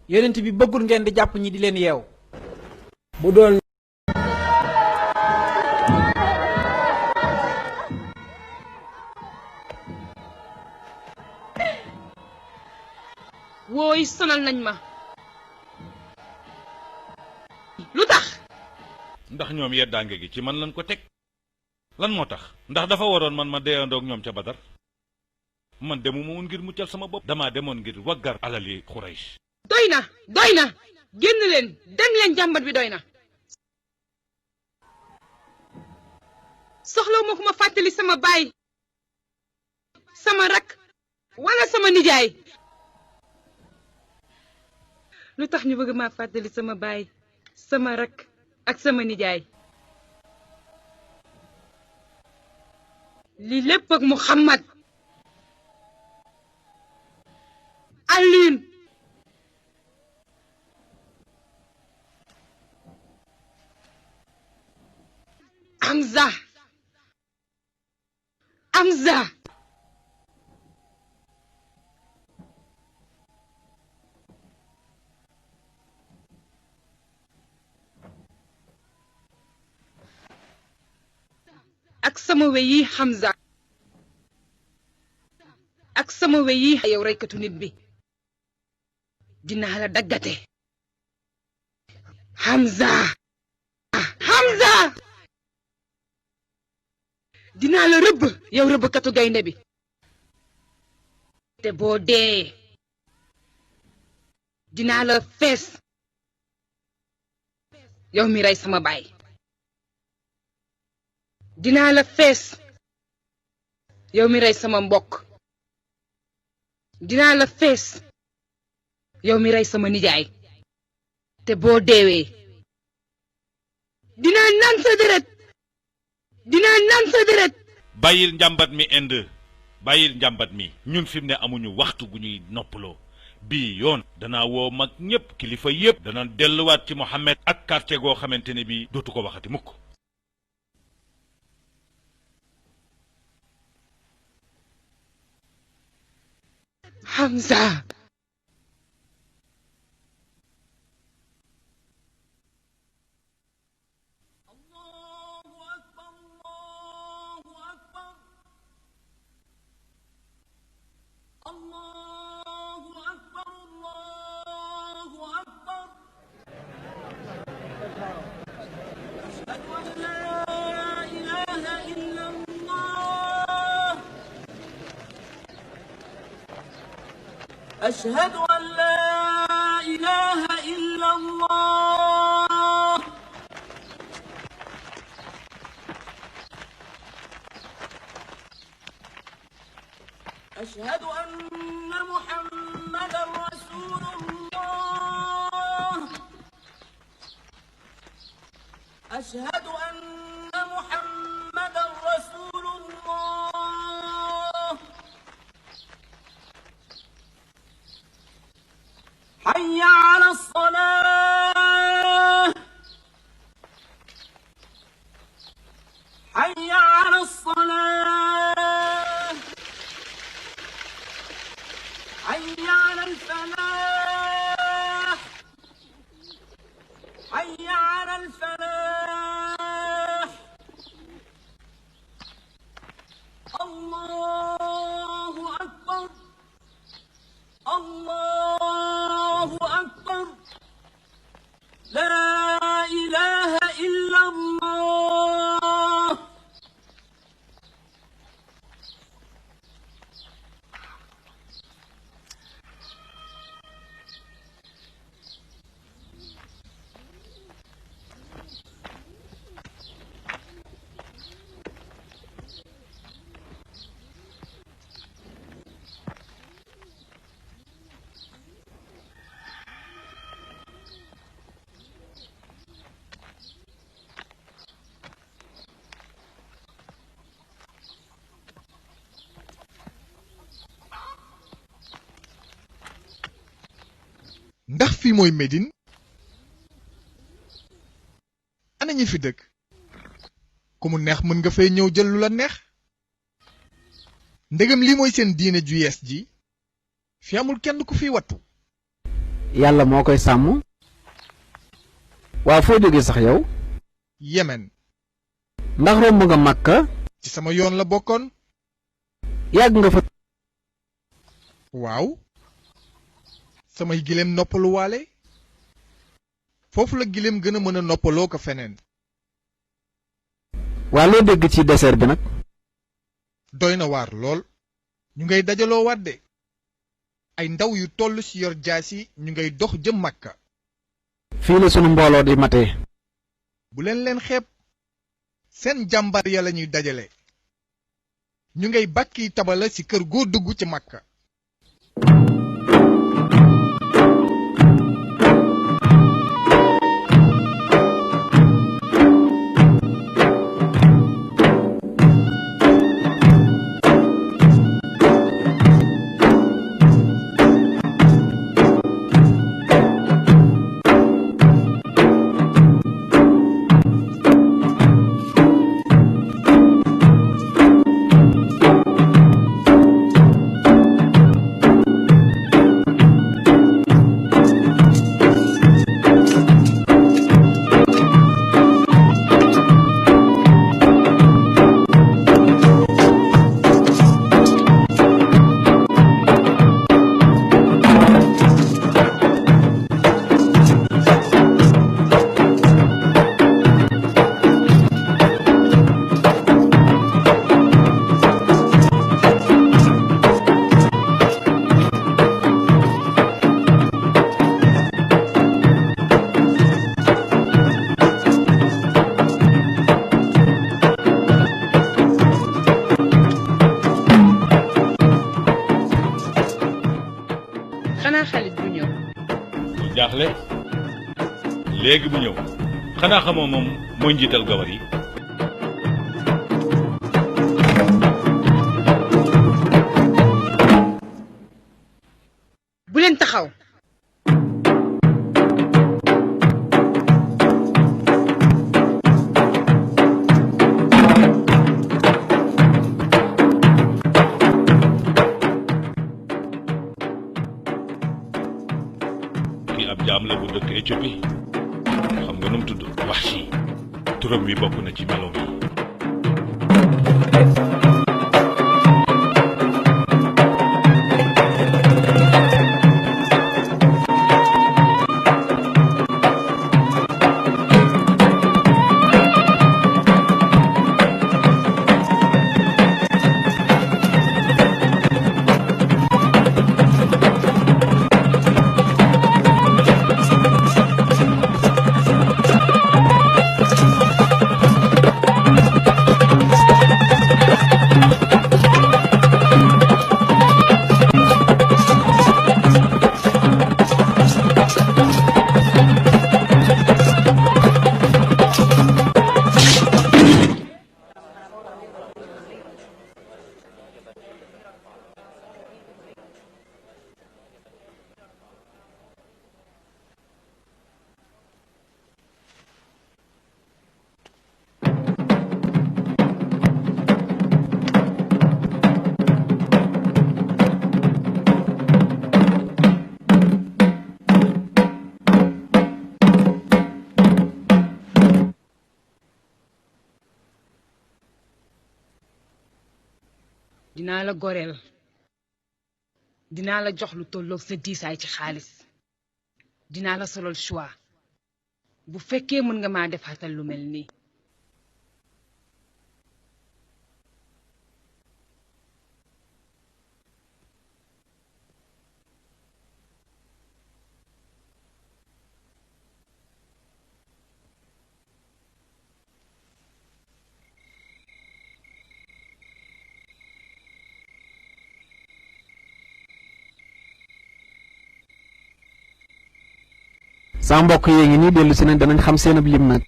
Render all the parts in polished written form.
yonent bi bëggul ngeen di jàpp ñi di leen yeew. bu doon wooy sonal nañ ma lu tax ndax ñoom yeddaange gi ci man lañ ko teg lan moo tax ndax dafa waroon man ma deeyandoog ñoom ca Badar man demuma woon ngir muccal sama bopp damaa demoon ngir waggar alali Xuraysh. doy na génn leen dem leen jàmbat bi doy na soxlaw ma ku ma fàttali sama baay sama rak wala sama nijaay lu tax ñu bëgg maa fàttali sama baay sama rak ak sama nijaay lii lépp ak Muhammad Alioune Hamza ak sama weyi Hamza ak sama weyi yow reykatu nit bi dinaa la daggate Hamza dinaa la rëbb yow rëbbkatu gaynde bi te boo dee dinaa la fees yow mi rey sama baay dinaa la fees yow mi rey sama mbokk dinaa la fees yow mi rey sama nijaay te boo deewee dinaa naan sa deret bàyyil njàmbat mi Inde bàyyil njàmbat mi ñun fi mu ne amuñu waxtu gu ñuy noppaloo bii yoon danaa woo mag ñépp kilifa yépp dana delluwaat ci Mohammed ak quartier goo xamante ne bii dootu ko waxati mukk Hamza أشهد أن لا إله إلا الله أشهد أن محمدا رسول الله أشهد أن محمدا رسول الله حي على الصلاة حي على الصلاة حي على الفلاح حي على الفلاح الله أكبر الله أكبر لا إله إلا الله ndax fii mooy Médine ana ñi fi dëkk ku mu neex mën nga fay ñëw jël lu la neex ndegam lii mooy seen diine ju yees ji fi amul kenn ku fiy wattu yàlla moo koy sàmm. waaw foo jógee sax yow. Yemen. ndax romb nga Makka. ci sama yoon la bokkoon. yàgg nga fa. waaw. samay gileem noppaluwaale. foofu la gileem gën a mën a noppaloo ko feneen. waa loo dégg ci désert bi nag. doy na waar lool. ñu ngay dajaloo wàdde. ay ndaw yu toll ci yor jaasi ñu ngay dox jëm Makka. fii la sunu mbooloo di matee. bu leen xeeb. seen jàmbar ya lañuy dajale. ñu ngay bàkki tabala ci kër goo dugg ci Makka. xanaa Xaalit bu ñëw. bu jaaxle léegi bu ñëw xanaa xamoo moom mooy njiital gawar yi. bu leen taxaw. jaam la bu dëkk Éthiopie xam nga nu mu tudd Wahshi turam wi bokk na ci meloom yi. dinaa la goreel dinaa la jox lu tolloog sa diisaay ci xaalis dinaa la solal choix bu fekkee mën nga maa defaatal lu mel nii. sa mbokk yee ngi nii dellu si nañ danañ xam seen ab lim nag.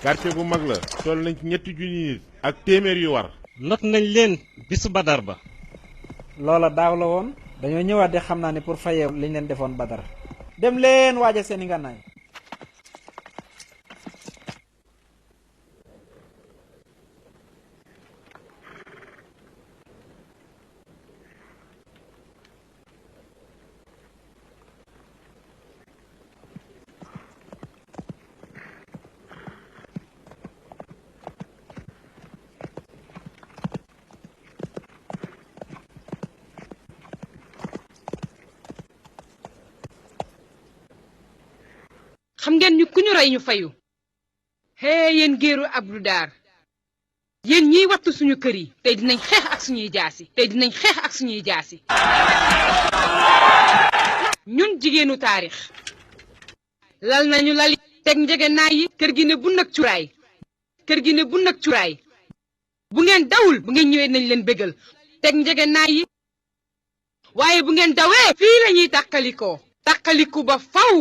quartier bu mag la toll nañ ci ñetti junni nit ak téeméer yu war. not nañ leen bisu Badar ba. loola daaw la woon. dañoo ñëwaat de xam naa ne pour fayee liñ leen defoon Badar dem leen waajal seeni ngànnaay xam ngeen ñu ku ñu rey ñu fayu hee yéen géeru Abdou Dar yéen ñiy wattu suñu kër yi tey dinañ xeex ak suñuy jaasi ñun jigéenu taarix lal nañu lali teg njëgënaay yi kër gi ne bu nag cuuraay bu ngeen dawul bu ngeen ñëwee nañ leen bégal teg njëgënaay yi waaye bu ngeen dawee fii lañuy tàqaliku ba faw